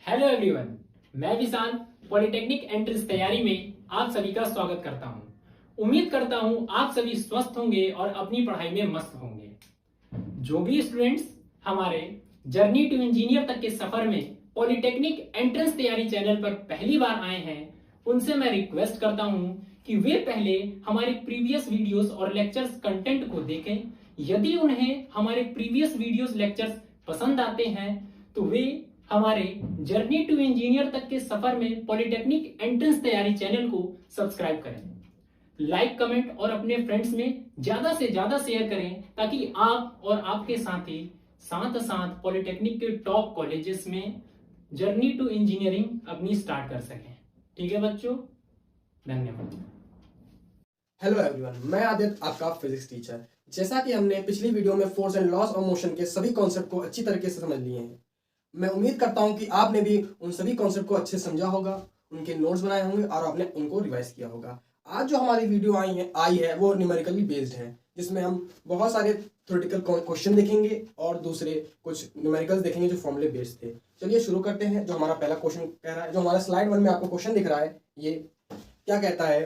Hello everyone, मैं विशाल polytechnic entrance तैयारी में आप सभी का स्वागत करता हूं। उम्मीद करता हूं आप सभी स्वस्थ होंगे और अपनी पढ़ाई में मस्त होंगे। जो भी स्टूडेंट्स हमारे जर्नी टू इंजीनियर तक के सफर में पॉलिटेक्निक एंट्रेंस तैयारी चैनल पर पहली बार आए हैं, उनसे मैं रिक्वेस्ट करता हूं कि वे पहले हमारे प्रीवियस वीडियोस और लेक्चर्स कंटेंट को देखें। यदि उन्हें हमारे प्रीवियस वीडियोस लेक्चर्स पसंद आते हैं तो वे हमारे जर्नी टू इंजीनियर तक के सफर में पॉलिटेक्निक एंट्रेंस तैयारी चैनल को सब्सक्राइब करें, लाइक कमेंट और अपने फ्रेंड्स में ज्यादा से ज्यादा शेयर करें ताकि आप और आपके साथी साथ साथ पॉलिटेक्निक के टॉप कॉलेजेस में जर्नी टू इंजीनियरिंग अपनी स्टार्ट कर सकें। ठीक है बच्चों, धन्यवाद। हेलो एवरीवन, मैं आदित्य, आपका फिजिक्स टीचर। जैसा कि हमने पिछली वीडियो में force and loss of motion के सभी कॉन्सेप्ट को अच्छी तरीके से समझ लिए हैं। मैं उम्मीद करता हूं कि आपने भी उन सभी कॉन्सेप्ट को अच्छे समझा होगा, उनके नोट्स बनाए होंगे और आपने उनको रिवाइज किया होगा। आज जो हमारी वीडियो आई है वो न्यूमेरिकली बेस्ड है, जिसमें हम बहुत सारे थ्योरेटिकल क्वेश्चन देखेंगे और दूसरे कुछ न्यूमेरिकल्स देखेंगे जो फॉर्मूले बेस्ड थे। चलिए शुरू करते हैं। जो हमारा पहला क्वेश्चन कह रहा है, जो हमारा स्लाइड 1 में आपको क्वेश्चन दिख रहा है, ये क्या कहता है?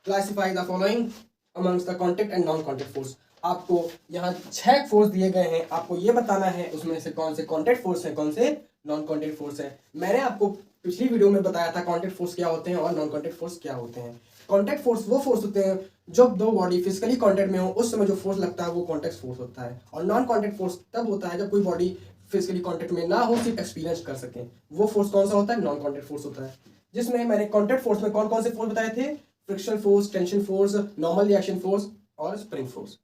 Classify the following amongst the contact and non contact force. आपको यहाँ 6 फोर्स दिए गए हैं, आपको ये बताना है उसमें से कौन से कॉन्टैक्ट फोर्स है, कौन से नॉन कॉन्टैक्ट फोर्स है। मैंने आपको पिछली वीडियो में बताया था कॉन्टैक्ट फोर्स क्या होते हैं और नॉन कॉन्टैक्ट फोर्स क्या होते हैं। कॉन्टैक्ट फोर्स वो फोर्स होते हैं जब दो बॉडी फिजिकली कॉन्टैक्ट में हो, उस समय जो फोर्स लगता है वो कॉन्टैक्ट फोर्स होता है। और नॉन कॉन्टैक्ट फोर्स तब होता है जब कोई बॉडी फिजिकली कॉन्टैक्ट में ना हो, सिर्फ एक्सपीरियंस कर सके। वो फोर्स कौन सा होता है? नॉन कॉन्टैक्ट फोर्स होता है। जिसमें मैंने कॉन्टैक्ट फोर्स में कौन कौन से फोर्स बताए थे? Friction force, tension force, normal reaction force और स्प्रिंग फोर्स।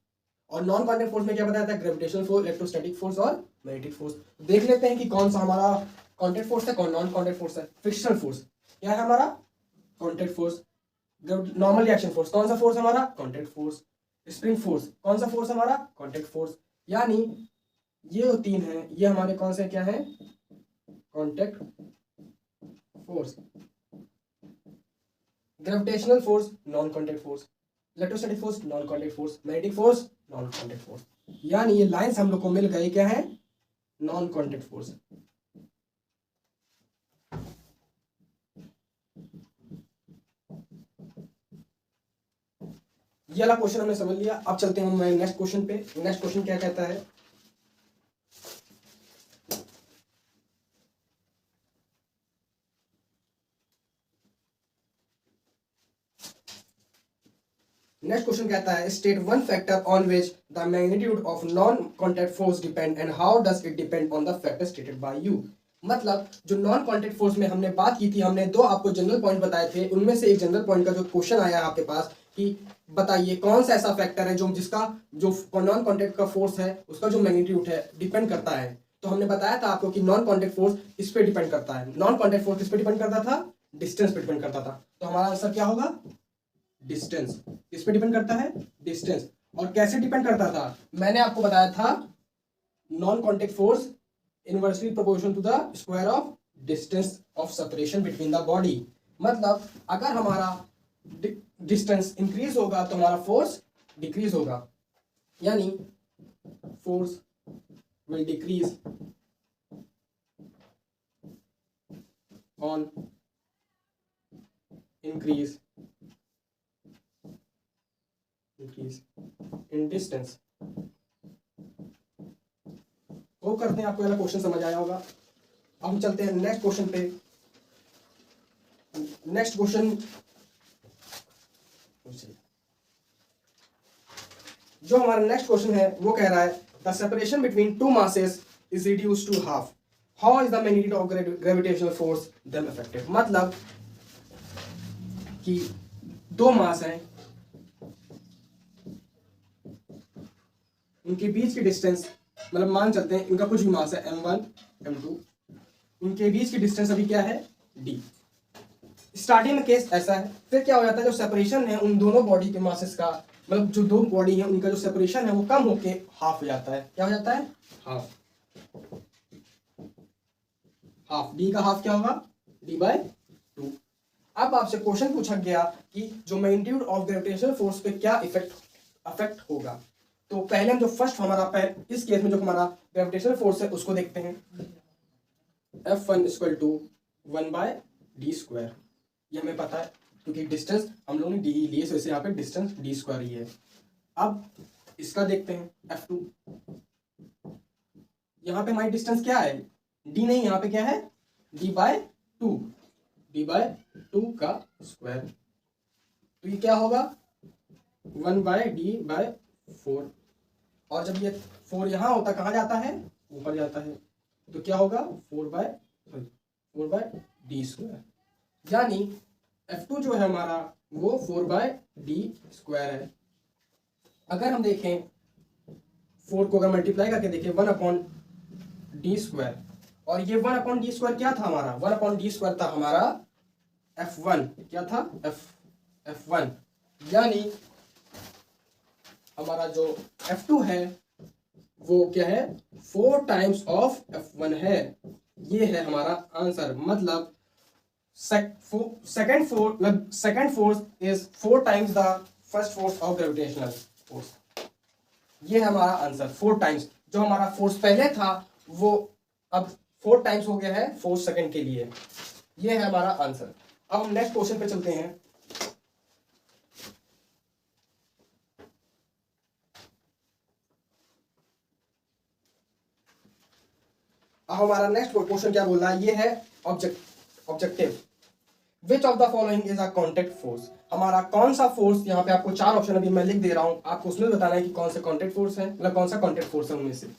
और नॉन कॉन्टैक्ट फोर्स में क्या बताया था? ग्रेविटेशनल फोर्स, इलेक्ट्रोस्टैटिक फोर्स और मैग्नेटिक फोर्स। देख लेते हैं कि कौन सा हमारा कॉन्टैक्ट फोर्स है, कौन नॉन कॉन्टैक्ट फोर्स है। फ्रिक्शनल फोर्स क्या है हमारा? Contact force. Normal reaction force कौन सा फोर्स हमारा? Contact force. स्प्रिंग फोर्स कौन सा फोर्स हमारा? Contact force. यानी ये 3 है, ये हमारे कौन से क्या है? Contact force. Gravitational force non contact force, electrostatic force non contact force, magnetic force non contact force. यानी ये लाइंस हम लोग को मिल गई, क्या है? Non contact force. ये वाला क्वेश्चन हमने समझ लिया। अब चलते हैं हम नेक्स्ट क्वेश्चन पे। नेक्स्ट क्वेश्चन क्या कहता है? नेक्स्ट क्वेश्चन कहता है state one factor on which the magnitude of non contact force depend and how does it depend on the factor stated by you. मतलब जो नॉन कॉन्टैक्ट फोर्स में हमने बात की थी, हमने 2 आपको जनरल पॉइंट बताए थे। उनमें से एक जनरल पॉइंट का जो क्वेश्चन आया आपके पास कि बताइए कौन सा ऐसा फैक्टर है जो जिसका जो नॉन कॉन्टैक्ट का फोर्स है उसका जो मैग्नीट्यूड है डिपेंड करता है। तो हमने बताया था आपको कि नॉन कॉन्टैक्ट फोर्स इस पे डिपेंड करता है। नॉन कॉन्टैक्ट फोर्स किस पे डिपेंड करता था? डिस्टेंस पे डिपेंड करता था। तो हमारा आंसर क्या होगा? डिस्टेंस। किस पे डिपेंड करता है? डिस्टेंस। और कैसे डिपेंड करता था? मैंने आपको बताया था non contact force inversely proportional to the square of distance of separation between the body. मतलब अगर हमारा डिस्टेंस इंक्रीज होगा तो हमारा फोर्स डिक्रीज होगा। यानी force will decrease on increase in distance. वो करते हैं, आपको वाला क्वेश्चन समझ आया होगा। अब हम चलते हैं नेक्स्ट क्वेश्चन पे। नेक्स्ट क्वेश्चन जो हमारा नेक्स्ट क्वेश्चन है वो कह रहा है the separation between two masses is reduced to half, how is the magnitude of gravitational force them affected. मतलब कि 2 मास हैं, उनके बीच की डिस्टेंस, मतलब मान चलते हैं इनका कुछ भी मास है m1 m2, उनके बीच की डिस्टेंस अभी क्या है? d। स्टार्टिंग में केस ऐसा है, फिर क्या हो जाता है जो सेपरेशन है उन दोनों बॉडी के मासेस का, मतलब जो 2 बॉडी है उनका जो सेपरेशन है वो कम होके हाफ हो जाता है। क्या हो जाता है? हाफ। हाफ d का हाफ क्या होगा? d/2। अब आपसे क्वेश्चन पूछा गया कि जो मैग्नीट्यूड ऑफ ग्रेविटेशनल फोर्स पे क्या अफेक्ट होगा। तो पहले हम जो फर्स्ट हमारा इस केस में जो हमारा ग्रेविटेशनल फोर्स है उसको देखते हैं। F1 equal to 1/d²। ये हमें पता है क्योंकि डिस्टेंस हम लोगों ने डी लिए, तो इसे यहाँ पे डिस्टेंस d² ही है। अब इसका देखते हैं F2। यहाँ पे हमारी डिस्टेंस क्या है, d नहीं, यहाँ पे क्या है d/2, d/2 का स्क्वायर। तो ये क्या होगा 1/d/4। और जब ये 4 यहाँ होता कहाँ जाता है, ऊपर जाता है, तो क्या होगा 4/d²। यानी F2 जो है हमारा वो 4/d² है। अगर हम देखें 4 को अगर मल्टीप्लाई करके देखें 1/d², और ये 1/d² क्या था हमारा, 1/d² था हमारा F1। क्या था F1। यानी हमारा जो F2 है वो क्या है 4 टाइम्स ऑफ F1 है। ये है हमारा आंसर। मतलब second force is 4 times the first force of gravitational force. ये है हमारा आंसर 4 टाइम्स। जो हमारा फोर्स पहले था वो अब 4 टाइम्स हो गया है 4 सेकेंड के लिए। ये है हमारा आंसर। अब हम नेक्स्ट क्वेश्चन पे चलते हैं। अब हमारा नेक्स्ट क्वेश्चन क्या बोल रहा है, ये है objective. Which of the following is a contact force. हमारा कौन सा फोर्स, यहाँ पे आपको 4 ऑप्शन अभी मैं लिख दे रहा हूं, आपको उसमें बताना है कि कौन से कॉन्टैक्ट फोर्स है, मतलब कौन सा कॉन्टैक्ट फोर्स है उनमें से।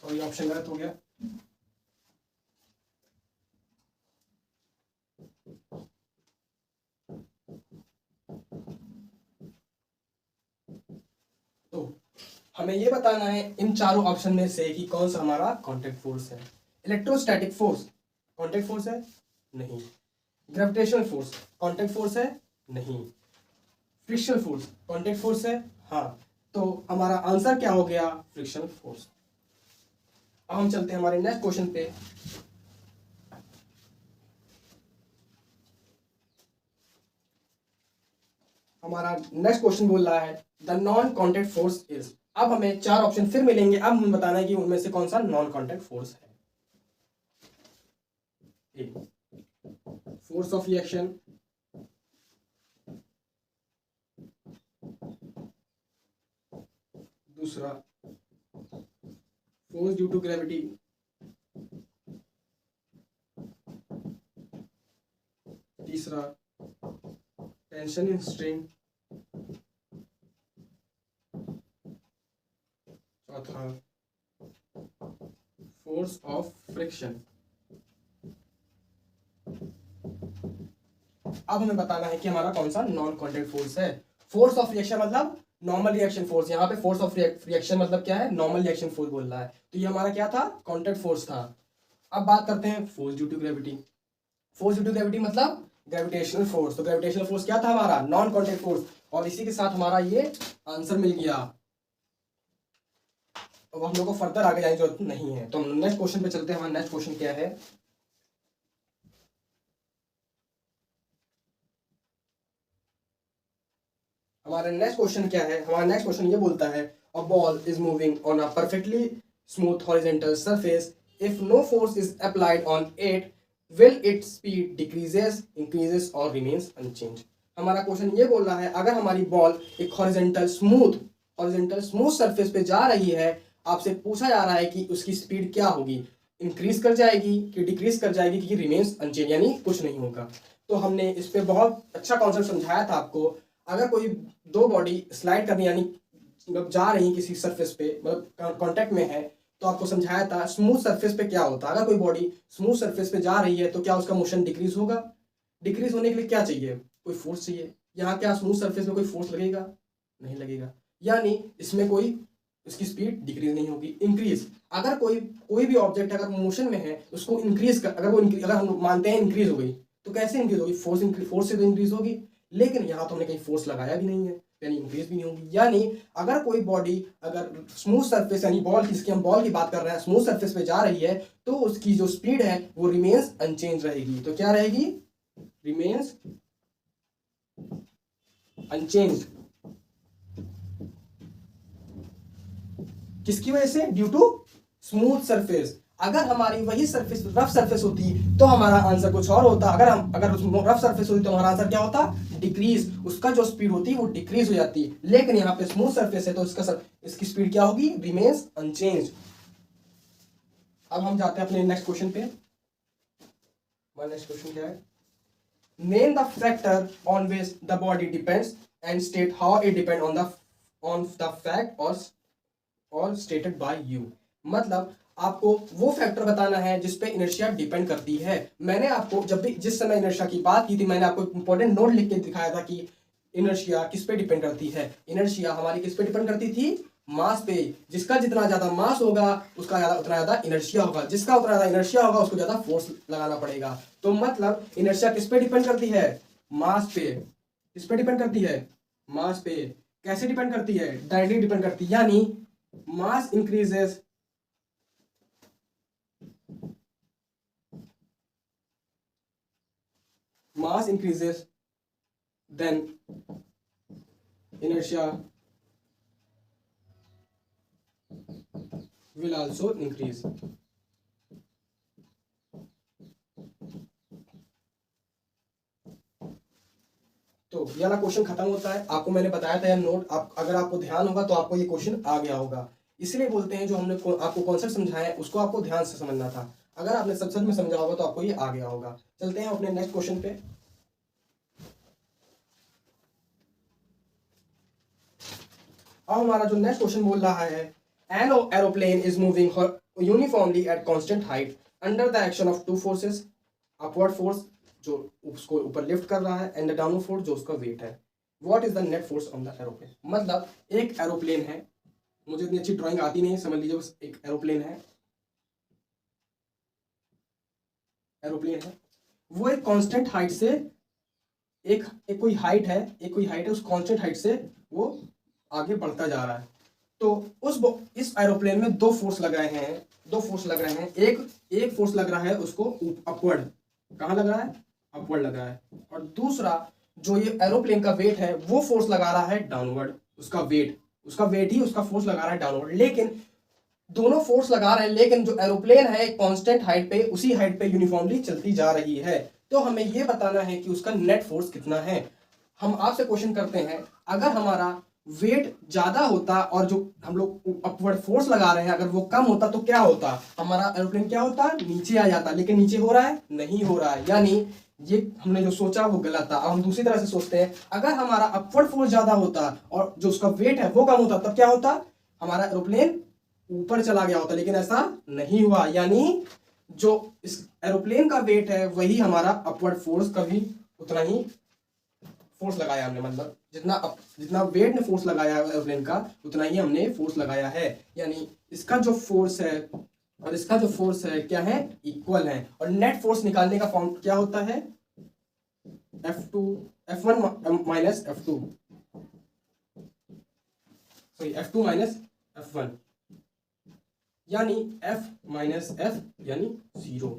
सॉरी, ऑप्शन गलत हो गया। तो हमें ये बताना है इन चारों ऑप्शन में से कि कौन सा हमारा कॉन्टैक्ट फोर्स है। इलेक्ट्रोस्टैटिक फोर्स कॉन्टैक्ट फोर्स है? नहीं। ग्रेविटेशनल फोर्स कॉन्टैक्ट फोर्स है? नहीं। फ्रिक्शनल फोर्स कॉन्टैक्ट फोर्स है? हाँ। तो हमारा आंसर क्या हो गया, फ्रिक्शनल फोर्स। अब हम चलते हैं हमारे नेक्स्ट क्वेश्चन पे। हमारा नेक्स्ट क्वेश्चन बोल रहा है the non contact force is. अब हमें 4 ऑप्शन फिर मिलेंगे। अब हमें बताना है कि उनमें से कौन सा नॉन कॉन्टैक्ट फोर्स है। फोर्स ऑफ रिएक्शन, दूसरा फोर्स ड्यू टू ग्रेविटी, तीसरा टेंशन इन स्ट्रिंग, चौथा फोर्स ऑफ फ्रिक्शन। अब हमें बताना है कि हमारा कौन सा नॉन कॉन्टैक्ट फोर्स है। फोर्स ऑफ रिएक्शन मतलब नॉर्मल रिएक्शन फोर्स। यहाँ पे फोर्स ऑफ रिएक्शन मतलब क्या है, नॉर्मल रिएक्शन फोर्स बोल रहा है। तो ये हमारा क्या था, कॉन्टैक्ट फोर्स था। अब बात करते हैं force due to gravity. Force due to gravity मतलब ग्रेविटेशनल फोर्स। तो ग्रेविटेशनल फोर्स क्या था हमारा, नॉन कॉन्टैक्ट फोर्स। और इसी के साथ हमारा ये आंसर मिल गया। अब हम लोग को फर्दर आगे जाने की जरूरत नहीं है। तो हम नेक्स्ट क्वेश्चन पे चलते हैं। हमारा नेक्स्ट क्वेश्चन क्या है, हमारा नेक्स्ट क्वेश्चन क्या है। हमारा नेक्स्ट क्वेश्चन ये बोलता है a ball is moving on a perfectly smooth horizontal surface, if no force is applied on it, will it speed decreases, increases और रिमेन्स अनचेंज। हमारा क्वेश्चन ये बोल रहा है अगर हमारी बॉल एक हॉरिजॉन्टल स्मूथ सरफेस पे जा रही है, आपसे पूछा जा रहा है कि उसकी स्पीड क्या होगी, इंक्रीज कर जाएगी कि डिक्रीज कर जाएगी कि रिमेन्स अनचेंज, यानी कुछ नहीं होगा। तो हमने इस पे बहुत अच्छा कॉन्सेप्ट समझाया था आपको। अगर कोई दो बॉडी स्लाइड करनी यानी मतलब जा रही किसी सरफेस पे, मतलब कांटेक्ट में है, तो आपको समझाया था स्मूथ सरफेस पे क्या होता है। अगर कोई बॉडी स्मूथ सरफेस पे जा रही है तो क्या उसका मोशन डिक्रीज होगा। डिक्रीज होने के लिए क्या चाहिए, कोई फोर्स चाहिए। यहाँ क्या स्मूथ सरफेस में कोई फोर्स लगेगा? नहीं लगेगा, यानी इसमें कोई इसकी स्पीड डिक्रीज नहीं होगी, इंक्रीज। अगर कोई भी ऑब्जेक्ट अगर मोशन में है उसको इंक्रीज कर, अगर हम मानते हैं इंक्रीज हो गई, तो कैसे इंक्रीज होगी? फोर्स से तो इंक्रीज होगी, लेकिन यहाँ तो हमने कहीं फोर्स लगाया भी नहीं है, यानी इंक्रीज भी नहीं होगी। यानी अगर कोई बॉडी अगर स्मूथ सरफेस यानी बॉल, जिसकी हम बॉल की बात कर रहे हैं, स्मूथ सरफेस पे जा रही है, तो उसकी जो स्पीड है वो रिमेन्स अनचेंज रहेगी। तो क्या रहेगी? Remains unchange. किसकी वजह से? Due to smooth surface. अगर हमारी वही सरफेस रफ सरफेस होती तो हमारा आंसर कुछ और होता। अगर रफ सरफेस होती तो हमारा आंसर क्या होता? डिक्रीज। उसका जो स्पीड होती वो डिक्रीज हो जाती, लेकिन यहाँ पे स्मूथ सरफेस है तो इसकी स्पीड क्या होगी? Remains unchange. अब हम जाते हैं अपने नेक्स्ट क्वेश्चन पे। नेक्स्ट क्वेश्चन क्या है? Name the factor on which the body depends and state how it depend on the fact और स्टेटेड बाय यू। मतलब आपको वो फैक्टर बताना है जिस पे इनर्शिया डिपेंड करती है। मैंने आपको जिस समय इनर्शिया की बात की थी, मैंने आपको इंपॉर्टेंट नोट लिख के दिखाया था कि इनर्शिया किस पे डिपेंड करती है। इनर्शिया हमारी किस पे डिपेंड करती थी? मास पे। जिसका जितना ज्यादा मास होगा उसका उतना ज्यादा इनर्शिया होगा, जिसका उतना ज्यादा इनर्शिया होगा उसको ज्यादा फोर्स लगाना पड़ेगा। तो मतलब इनर्शिया किस पे डिपेंड करती है? मास पे। किस पे डिपेंड करती है? मास पे। कैसे डिपेंड करती है? डायरेक्टली डिपेंड करती है, यानी मास increases then inertia will also increase। तो ये वाला क्वेश्चन खत्म होता है। आपको मैंने बताया था यह नोट, अगर आपको ध्यान होगा तो आपको ये क्वेश्चन आ गया होगा। इसलिए बोलते हैं जो हमने आपको कॉन्सेप्ट समझाया उसको आपको ध्यान से समझना था। अगर आपने सच में समझा होगा तो आपको ये आ गया होगा। चलते हैं अपने नेक्स्ट क्वेश्चन पे। अब हमारा जो नेक्स्ट क्वेश्चन बोल रहा है, an aeroplane is moving uniformly at constant height under the action of two forces, upward force जो उसको ऊपर लिफ्ट कर रहा है एंड द डाउनवर्ड फोर्स जो उसका वेट है। What is the net force on the aeroplane? मतलब एक एरोप्लेन है, मुझे इतनी अच्छी ड्राइंग आती नहीं है, समझ लीजिए बस एक एरोप्लेन है, वो एक कांस्टेंट हाइट से एक कोई हाइट है, उस कांस्टेंट हाइट से वो आगे बढ़ता जा रहा है। तो इस एरोप्लेन में दो फोर्स लग रहे हैं। एक फोर्स लग रहा है उसको अपवर्ड। कहाँ लग रहा है? अपवर्ड लग रहा है। और दूसरा जो ये एरोप्लेन का वेट है वो फोर्स लगा रहा है डाउनवर्ड। उसका वेट ही उसका फोर्स लगा रहा है डाउनवर्ड। लेकिन दोनों फोर्स लगा रहे हैं, लेकिन जो एरोप्लेन है कांस्टेंट हाइट पे, उसी हाइट पे यूनिफॉर्मली चलती जा रही है। तो हमें यह बताना है कि उसका नेट फोर्स कितना है। हम आपसे क्वेश्चन करते हैं, अगर हमारा वेट ज्यादा होता और जो हम लोग अपवर्ड फोर्स लगा रहे हैं अगर वो कम होता तो क्या होता? हमारा एरोप्लेन क्या होता? नीचे आ जाता। लेकिन नीचे हो रहा है? नहीं हो रहा है। यानी ये हमने जो सोचा वो गलत था। अब हम दूसरी तरह से सोचते हैं, अगर हमारा अपवर्ड फोर्स ज्यादा होता और जो उसका वेट है वो कम होता, तब क्या होता? हमारा एरोप्लेन ऊपर चला गया होता। लेकिन ऐसा नहीं हुआ, यानी जो इस एरोप्लेन का वेट है वही हमारा अपवर्ड फोर्स का भी उतना ही फोर्स लगाया हमने। मतलब जितना वेट ने फोर्स लगाया है एरोप्लेन का उतना ही हमने फोर्स लगाया है। यानी इसका जो फोर्स है और इसका जो फोर्स है क्या है? इक्वल है। और नेट फोर्स निकालने का फॉर्म क्या होता है? F1 minus F2, sorry F2 minus F1, यानी F माइनस F यानी 0।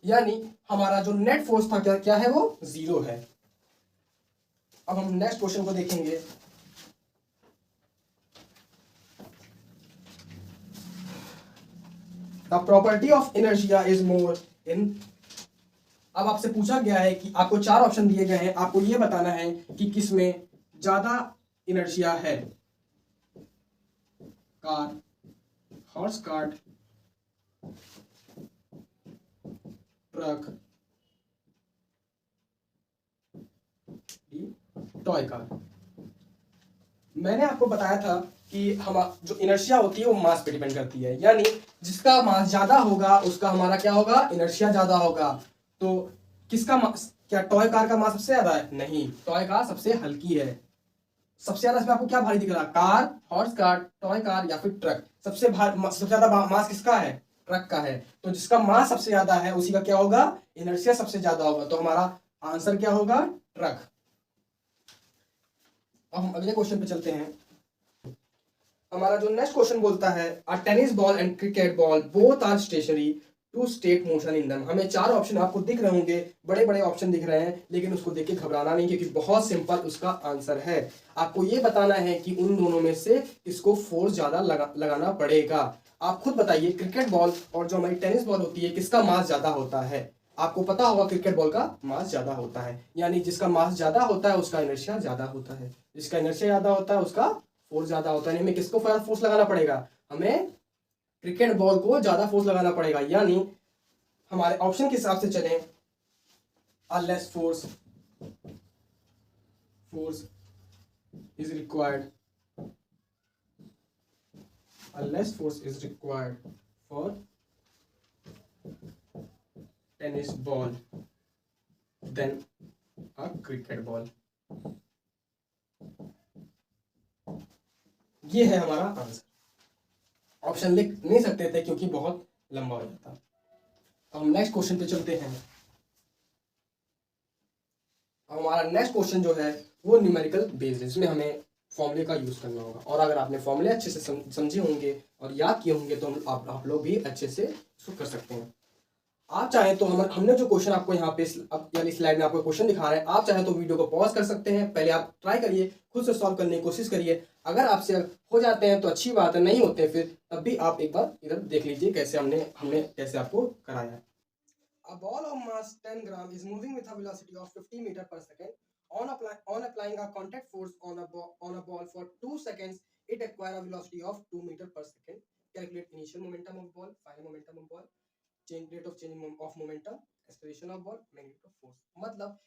यानी हमारा जो नेट फोर्स था क्या है? वो 0 है। अब हम नेक्स्ट क्वेश्चन को देखेंगे। The property of inertia is more in. अब आपसे पूछा गया है कि आपको 4 ऑप्शन दिए गए हैं, आपको यह बताना है कि किसमें ज्यादा इनर्शिया है। Car, horse cart, truck, toy car. मैंने आपको बताया था कि हम जो इनर्शिया होती है वो मास पे डिपेंड करती है, यानी जिसका मास ज्यादा होगा उसका हमारा क्या होगा? इनर्शिया ज्यादा होगा। तो किसका मास क्या टॉय कार का मास सबसे ज्यादा है? नहीं, टॉय कार सबसे हल्की है। सबसे ज्यादा इसमें आपको क्या भारी दिख रहा है? Car, horse car, toy car या फिर ट्रक? सबसे ज्यादा मास किसका है? ट्रक का है। तो जिसका मास सबसे ज्यादा है उसी का क्या होगा? इनर्शिया सबसे ज्यादा होगा। तो हमारा आंसर क्या होगा? ट्रक। अब हम अगले क्वेश्चन पे चलते हैं। हमारा जो नेक्स्ट क्वेश्चन बोलता है, a tennis ball and cricket ball both are stationary to state motion in them. हमें चार ऑप्शन आपको दिख रहे होंगे, बड़े बड़े ऑप्शन दिख रहे हैं, लेकिन उसको देख के घबराना नहीं, क्योंकि बहुत सिंपल उसका आंसर है। आपको ये बताना है कि उन दोनों में से किसको फोर्स ज्यादा लगाना पड़ेगा। आप खुद बताइए, क्रिकेट बॉल और जो हमारी टेनिस बॉल होती है, किसका मास ज्यादा होता है? आपको पता होगा क्रिकेट बॉल का मास ज्यादा होता है, यानी जिसका मास ज्यादा होता है उसका इनर्शिया ज्यादा होता है, जिसका इनर्शिया ज्यादा होता है उसका फोर्स ज्यादा होता है। हमें किसको फोर्स लगाना पड़ेगा? हमें क्रिकेट बॉल को ज्यादा फोर्स लगाना पड़ेगा। यानी हमारे ऑप्शन के हिसाब से चलें, less force is required, less force is required for tennis ball than a cricket ball। ये है हमारा आंसर। ऑप्शन लिख नहीं सकते थे क्योंकि बहुत लंबा हो जाता। अब हम नेक्स्ट क्वेश्चन पे चलते हैं। हमारा नेक्स्ट क्वेश्चन जो है वो न्यूमेरिकल बेस्ड है, इसमें हमें फॉर्मूले का यूज करना होगा। और अगर आपने फॉर्मूले अच्छे से समझे होंगे और याद किए होंगे तो आप लोग भी अच्छे से इसको कर सकते हैं। आप चाहें तो हमने जो क्वेश्चन आपको यहाँ पे यानी स्लाइड में आपको क्वेश्चन दिखा रहे हैं, आप चाहें तो वीडियो को पॉज कर सकते हैं, पहले आप ट्राई करिए, खुद से सॉल्व करने की कोशिश करिए। अगर आपसे हो जाते हैं तो अच्छी बात है, नहीं होते हैं फिर तब भी आप एक बार इधर देख लीजिए कैसे हमने कैसे आपको कराया है। A ball of mass 10 gram is moving with a velocity of 50 meter per second. On applying a contact force on a ball for 2 seconds, it acquires a velocity of 2 meter per second. Calculate initial momentum of ball, final momentum of ball, rate of change of momentum, acceleration of ball, magnitude of force। मतलब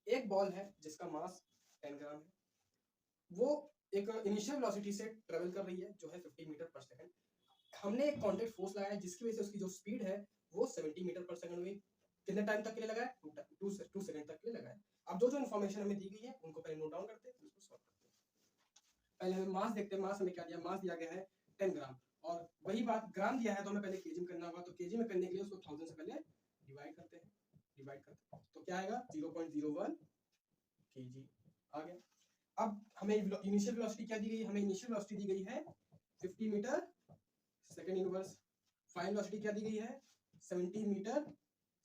एक ball है जिसका मास 10 ग्राम है, वो एक initial velocity से travel कर रही है जो है 50 मीटर पर सेकंड। हमने एक कांटेक्ट फोर्स लगाया जिसकी वजह से उसकी जो स्पीड है वो 70 मीटर पर सेकंड हुई। कितने टाइम तक के लिए लगाया? 2 सेकंड तक के लिए लगाया। अब जो इन्फॉर्मेशन हमें दी गई है उनको पहले नोट डाउन करते हैं, फिर उसको सॉल्व करते हैं। पहले हमें मास देखते हैं। मास हमें क्या दिया? मास दिया गया है 10 ग्राम, और वही बात ग्राम दिया है तो हमें पहले केजी में करना होगा। तो केजी में करने के लिए उसको 1000 से पहले डिवाइड करते हैं। तो क्या आएगा? 0.01 केजी आ गया। अब हमें इनिशियल वेलोसिटी क्या दी गई है? हमें इनिशियल वेलोसिटी दी गई है 50 meter second inverse. Final velocity क्या दी गई है? 70 मीटर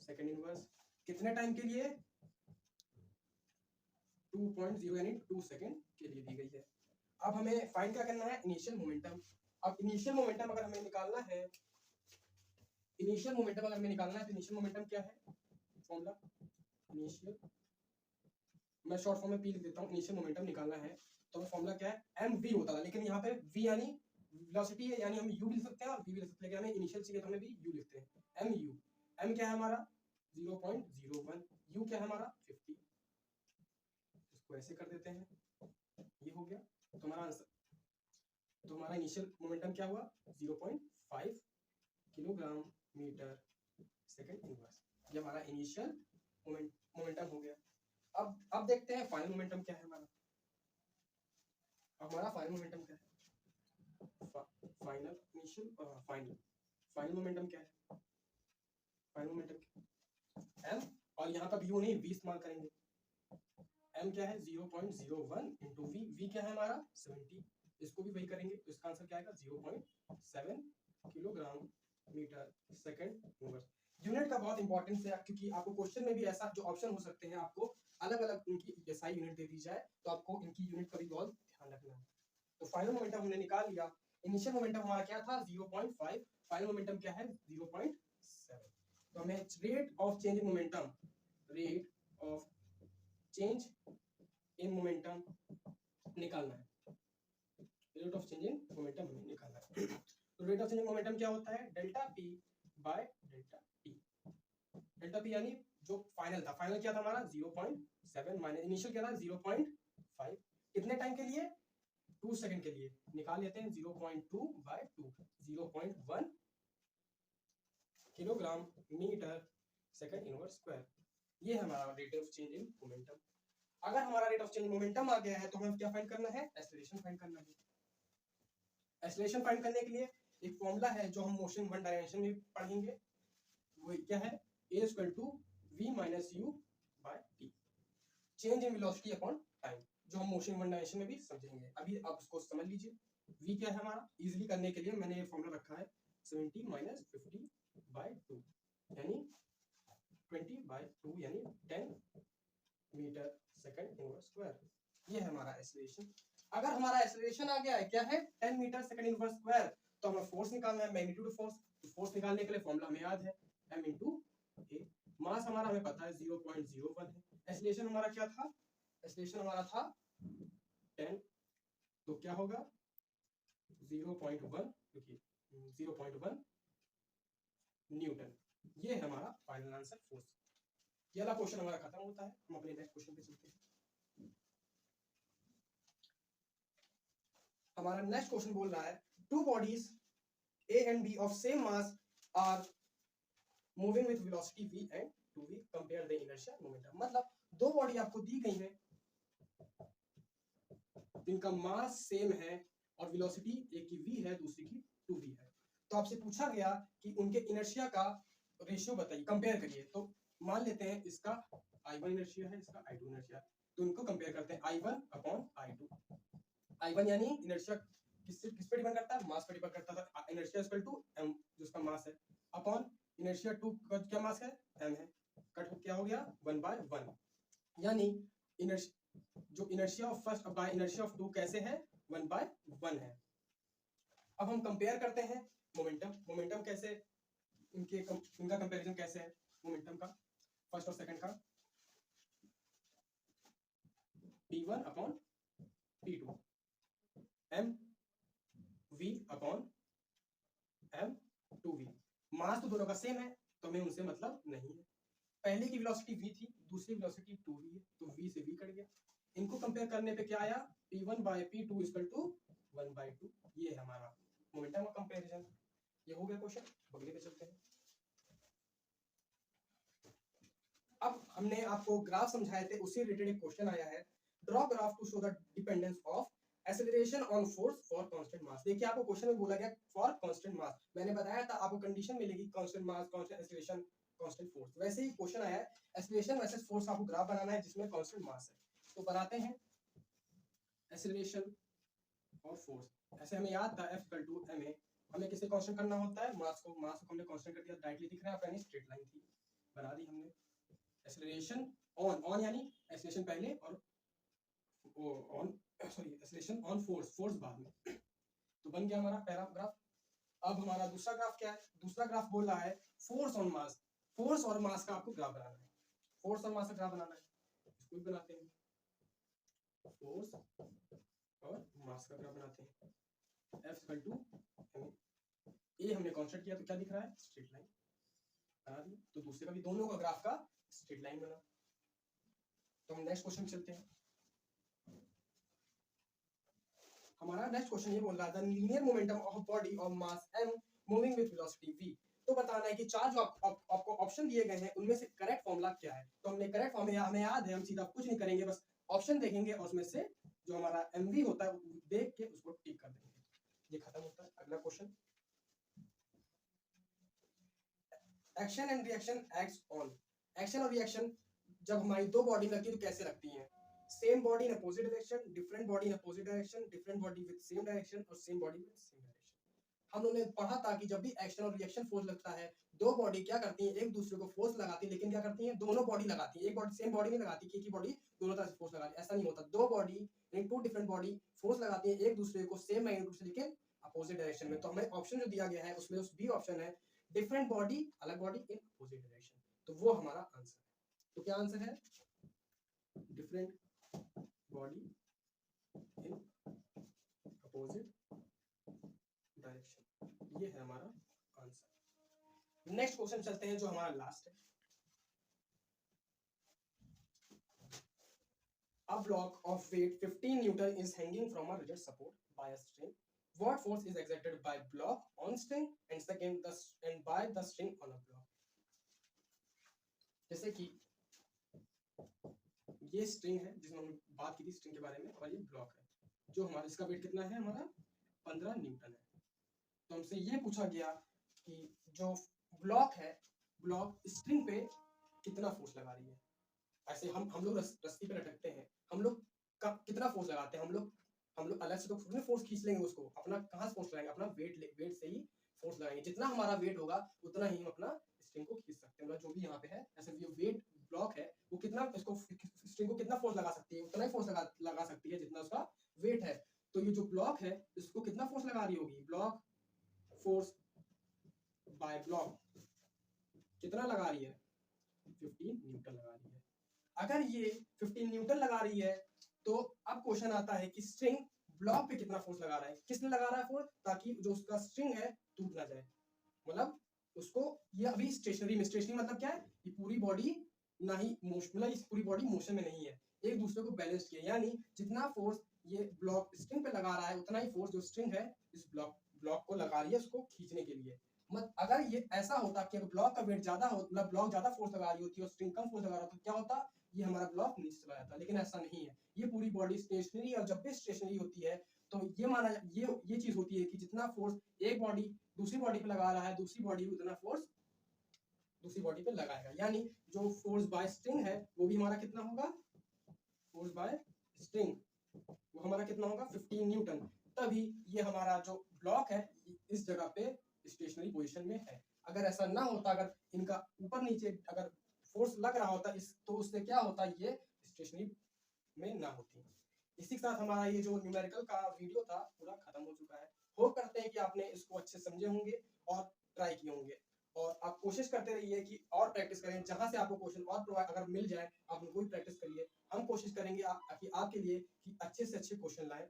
सेकंड इनवर्स। कितने टाइम के लिए? 2.0 यानी 2 सेकंड के लिए दी गई है। अब हमें फाइंड क्या करना है? Initial momentum. अब इनिशियल मोमेंटम अगर हमें निकालना है, तो इनिशियल मोमेंटम क्या है? फॉर्मूला इनिशियल, मैं शॉर्ट फॉर्म में पी लिख देता हूँ। इनिशियल मोमेंटम निकालना है तो फॉर्मूला क्या है? mv होता था, लेकिन यहाँ पे v यानी वेलोसिटी है, यानी हम u भी लिख सकते हैं और v भी लिख सकते हैं, लेकिन हमें इनिशियल चाहिए तो हमें भी u लिखते हैं। mu, m क्या है हमारा? 0.01, u क्या है हमारा? 50। इसको ऐसे कर देते हैं, ये हो गया तो हमारा आंसर। तो हमारा इनिशियल मोमेंटम क्या हुआ? 0.5 किलोग्राम मीटर सेकंड इनवर्स। ये हमारा इनिशियल मोमेंटम हो गया। अब देखते हैं फाइनल मोमेंटम क्या है हमारा। फाइनल मोमेंटम क्या है? फाइनल इनिशियल फाइनल मोमेंटम क्या है? फाइनल मोमेंटम m, और यहाँ पर u नहीं v इस्तेमाल करेंगे। m क्या है? 0.01 इंटू v क्या है हमारा? 70। इसको भी वही करेंगे तो इसका आंसर क्या आएगा? 0.7 kilogram metre second inverse. Unit का बहुत इंपॉर्टेंस है, क्योंकि आपको क्वेश्चन में भी ऐसा जो ऑप्शन हो सकते हैं, आपको अलग अलग उनकी एसआई यूनिट दे दी जाए तो आपको इनकी यूनिट का भी बहुत ध्यान रखना है। तो फाइनल मोमेंटम हमने निकाल लिया। इनिशियल मोमेंटम हमारा क्या था? 0.5। फाइनल मोमेंटम क्या है? 0.7। तो हमें rate of change in momentum निकालना है। Rate of change in momentum हमें निकालना है। तो rate of change in momentum क्या होता है? Delta p by delta t। Delta p यानी जो फाइनल था, फाइनल क्या था हमारा? 0.7 माइनस इनिशियल क्या था? 0.5। कितने टाइम के लिए? 2 सेकंड के लिए। निकाल लेते हैं 0.2 by 2, 0.1 kilogram metre second inverse square. ये है हमारा rate of change in momentum. अगर हमारा rate of change in momentum आ गया है तो हमें क्या फाइंड करना है, एक्सेलरेशन फाइंड करना है। एक्सेलरेशन फाइंड करने के लिए एक फॉर्मूला है जो हम मोशन वन डायरेक्शन में पढ़ेंगे, वो क्या है, a equal to v minus u by t, change in velocity upon time, जो हम मोशन वन डायरेक्शन में भी समझेंगे। अभी आप उसको समझ लीजिए। v क्या है हमारा, इजीली करने के लिए मैंने ये फॉर्मूला रखा है 70 माइनस 50 बाय 2 यानी 20 बाय 2 यानी 10 मीटर सेकंड इनवर्स स्क्वायर। ये है हमारा एक्सेलरेशन। अगर हमारा एक्सेलरेशन आ गया है क्या है 10 मीटर सेकंड इनवर्स स्क्वायर, तो हमें फोर्स निकालना है, मैग्नीट्यूड फोर्स। तो फोर्स निकालने के लिए फॉर्मूला हमें याद है m इंटू ए। मास हमारा हमें पता है 0.01 है। एक्सेलरेशन हमारा क्या था, एक्सेलरेशन हमारा था 10, तो क्या होगा 0.1, देखिए 0.1 न्यूटन। ये है हमारा फाइनल आंसर फोर्स। ये वाला क्वेश्चन हमारा खत्म होता है। हम अपने नेक्स्ट क्वेश्चन पे चलते हैं। हमारा नेक्स्ट क्वेश्चन बोल रहा है two bodies A and B of same mass are moving with velocity v and 2v, compare the inertia momentum. मतलब दो बॉडी आपको दी गई है, इनका मास सेम है और वेलोसिटी एक की v है दूसरी की 2v है। तो आपसे पूछा गया कि उनके इनर्शिया का रेशियो बताइए, कंपेयर करिए। तो मान लेते हैं इसका i1 इनर्शिया है, इसका i2 इनर्शिया, तो इनको कंपेयर करते हैं i1 अपॉन i2। i1 यानी इनर्शिया किस पे डिपेंड करता है, मास पे डिपेंड करता है। इनर्शिया इक्वल टू m जो उसका मास है, अपॉन इनर्शिया 2 का क्या मास है, m है, कट क्या हो गया 1/1, यानी जो inertia of first by inertia of 2 कैसे है 1/1 है। अब हम कंपेयर करते हैं मोमेंटम। मोमेंटम कैसे, इनका कंपैरिजन कैसे है मोमेंटम का, फर्स्ट और सेकंड का, p1 upon p2 m v upon m 2v। मास तो दोनों का सेम है तो हमें उनसे मतलब नहीं है। पहले की वेलोसिटी v थी, दूसरी वेलोसिटी 2v है, तो v से v कट गया। इनको कंपेयर करने पे क्या आया, p1 bye p2 equal to 1/2। ये है हमारा मोमेंटम का कंपैरिजन। ये हो गया क्वेश्चन। अगले पे चलते हैं। अब हमने आपको ग्राफ समझाए थे, उससे रिलेटेड एक क्वेश्चन आया है, draw graph to show the dependence of acceleration on force for constant mass. देखिए आपको क्वेश्चन में बोला गया फॉर कांस्टेंट मास, मैंने बताया था आपको कंडीशन मिलेगी constant mass, constant acceleration, constant force. वैसे ही क्वेश्चन आया है एक्सेलरेशन वर्सेस फोर्स, आपको ग्राफ बनाना है जिसमें कांस्टेंट मास है। तो बनाते हैं एक्सेलरेशन और फोर्स। ऐसे हमें याद था F इक्वल टू ma, हमें किसे कांस्टेंट करना होता है, मास को। मास को हमने कांस्टेंट कर दिया, डायरेक्टली दिख रहा है, यानी स्ट्रेट लाइन थी, बना दी हमने। एक्सेलरेशन ऑन यानी एक्सेलरेशन पहले और on, sorry acceleration on force, force बाद में। तो बन गया हमारा पहला ग्राफ। अब हमारा दूसरा ग्राफ क्या है, दूसरा ग्राफ बोल रहा है फोर्स ऑन मास। फोर्स और मास का आपको ग्राफ बनाना है, फोर्स और मास का ग्राफ बनाना है। इसको भी बनाते हैं, फोर्स और मास का ग्राफ बनाते हैं। F इक्वल टू ए हमने कांस्टेंट किया तो क्या दिख रहा है, स्ट्रेट लाइन बना दी। तो दूसरे का भी, दोनों का ग्राफ का स्ट्रेट लाइन बना। तो हम नेक्स्ट क्वेश्चन चलते हैं। हमारा नेक्स्ट क्वेश्चन ये बोल रहा था linear momentum of body of mass m moving with velocity v। तो बताना है कि चार जो आपको ऑप्शन दिए गए हैं उनमें से करेक्ट फॉर्मूला क्या है। तो हमने करेक्ट फॉर्मूला हमें याद है, हम सीधा कुछ नहीं करेंगे, बस ऑप्शन देखेंगे और उसमें से जो हमारा mv होता है देख के उसको टिक कर देंगे। ये खत्म होता है। अगला question, action and reaction acts on. Action और रिएक्शन जब हमारी दो बॉडी लगती है तो कैसे लगती है, same body in opposite direction, different body in opposite direction, different body with same direction और same body with same direction. हम लोगों ने पढ़ा था कि जब भी एक्शन और रिएक्शन फोर्स लगता है, दो बॉडी क्या करती है, एक दूसरे को फोर्स लगाती है, लेकिन क्या करती है, दोनों बॉडी लगाती है, एक बॉडी सेम बॉडी नहीं लगाती कि एक ही बॉडी दोनों तरफ से फोर्स लगाती है, ऐसा नहीं होता। दो body in two different body force लगाती है एक दूसरे को सेम मैग्नीट्यूड से लेके अपोजिट डायरेक्शन में। तो हमें ऑप्शन जो दिया गया है उसमें उस बी ऑप्शन है, डिफरेंट बॉडी अलग बॉडी इन अपोजिट डायरेक्शन। तो वो हमारा आंसर है। तो क्या आंसर है, different body in opposite direction. ये है हमारा आंसर। नेक्स्ट क्वेश्चन चलते हैं जो हमारा लास्ट है। A block of weight 15 Newton is hanging from a rigid support by a string. What force is exerted by block on string and second and by the string on a block? जैसे कि ये string है जिसमें हम बात की थी string के बारे में, और ये ब्लॉक है जो हमारा, इसका वेट कितना है हमारा 15 न्यूटन है। तो हमसे ये पूछा गया कि जो ब्लॉक है, ब्लॉक स्ट्रिंग पे कितना फोर्स लगा रही है। ऐसे हम लोग रस्सी पे लटकते हैं, हम लोग कितना फोर्स लगाते हैं, हम लोग अलग से तो थोड़ी फोर्स खींच लेंगे उसको, अपना कहाँ से फोर्स लगाएंगे, अपना वेट से ही फोर्स लगाएंगे। जितना हमारा वेट होगा उतना ही हम अपना स्ट्रिंग को खींच सकते हैं। मतलब जो भी यहाँ पे है, ऐसे जो वेट ब्लॉक है वो कितना इसको स्ट्रिंग को कितना फोर्स लगा सकती है, उतना ही फोर्स लगा सकती है जितना उसका वेट है। तो ये जो ब्लॉक है इसको कितना फोर्स लगा रही होगी, ब्लॉक फोर्स बाय ब्लॉक कितना लगा रही है, 15 न्यूटन लगा रही है। अगर ये 15 न्यूटन लगा रही है तो अब क्वेश्चन आता है कि स्ट्रिंग ब्लॉक पे कितना फोर्स लगा रहा है, किसने लगा रहा है फोर्स, ताकि जो उसका स्ट्रिंग है टूट ना जाए। मतलब उसको, ये अभी स्टेशनरी में, स्टेशनरी मतलब क्या है, ये पूरी बॉडी ना ही मोशन, मतलब इस पूरी बॉडी मोशन में नहीं है, एक दूसरे को बैलेंस किया, यानी जितना फोर्स ये ब्लॉक स्ट्रिंग पे लगा रहा है उतना ही फोर्स जो स्ट्रिंग है इस ब्लॉक को लगा रही है उसको खींचने के लिए। मत अगर ये ऐसा होता कि अगर ब्लॉक का वेट ज्यादा हो, मतलब ब्लॉक ज्यादा फोर्स लगा रही होती है और स्ट्रिंग कम फोर्स लगा रहा होता, तो क्या होता, ये हमारा ब्लॉक नीचे चला जाता। लेकिन ऐसा नहीं है, ये पूरी बॉडी स्टेशनरी, और जब भी स्टेशनरी होती है तो ये माना, ये चीज होती है कि जितना फोर्स एक बॉडी दूसरी बॉडी पे लगा रहा है, दूसरी बॉडी उतना फोर्स दूसरी बॉडी पे लगाएगा। यानी जो फोर्स बाय स्ट्रिंग है वो भी हमारा कितना होगा, फोर्स बाय स्ट्रिंग वो हमारा कितना होगा 15 न्यूटन। तभी ये हमारा जो ब्लॉक है इस जगह पे स्टेशनरी पोजीशन में है। अगर ऐसा ना होता, अगर इनका ऊपर नीचे अगर फोर्स लग रहा होता इस, तो उससे क्या होता, ये स्टेशनरी में ना होती। इसी के साथ हमारा ये जो न्यूमेरिकल का वीडियो था पूरा खत्म हो चुका है। होप करते हैं कि आपने इसको अच्छे समझे होंगे और ट्राई किए होंगे, और आप कोशिश करते रहिए कि और प्रैक्टिस करें, जहां से आपको क्वेश्चन और प्रोवाइड अगर मिल जाए आप उनको भी प्रैक्टिस करिए। हम कोशिश करेंगे कि आपके लिए कि अच्छे से अच्छे क्वेश्चन लाएं।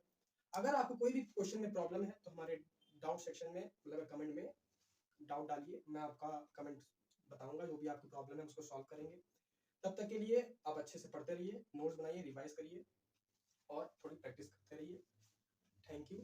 अगर आपको कोई भी क्वेश्चन में प्रॉब्लम है तो हमारे डाउट सेक्शन में, मतलब कमेंट में डाउट डालिए, मैं आपका कमेंट बताऊंगा, जो भी आपकी प्रॉब्लम है उसको सॉल्व करेंगे। तब तक के लिए आप अच्छे से पढ़ते रहिए, नोट्स बनाइए, रिवाइज करिए और थोड़ी प्रैक्टिस करते रहिए। Thank you.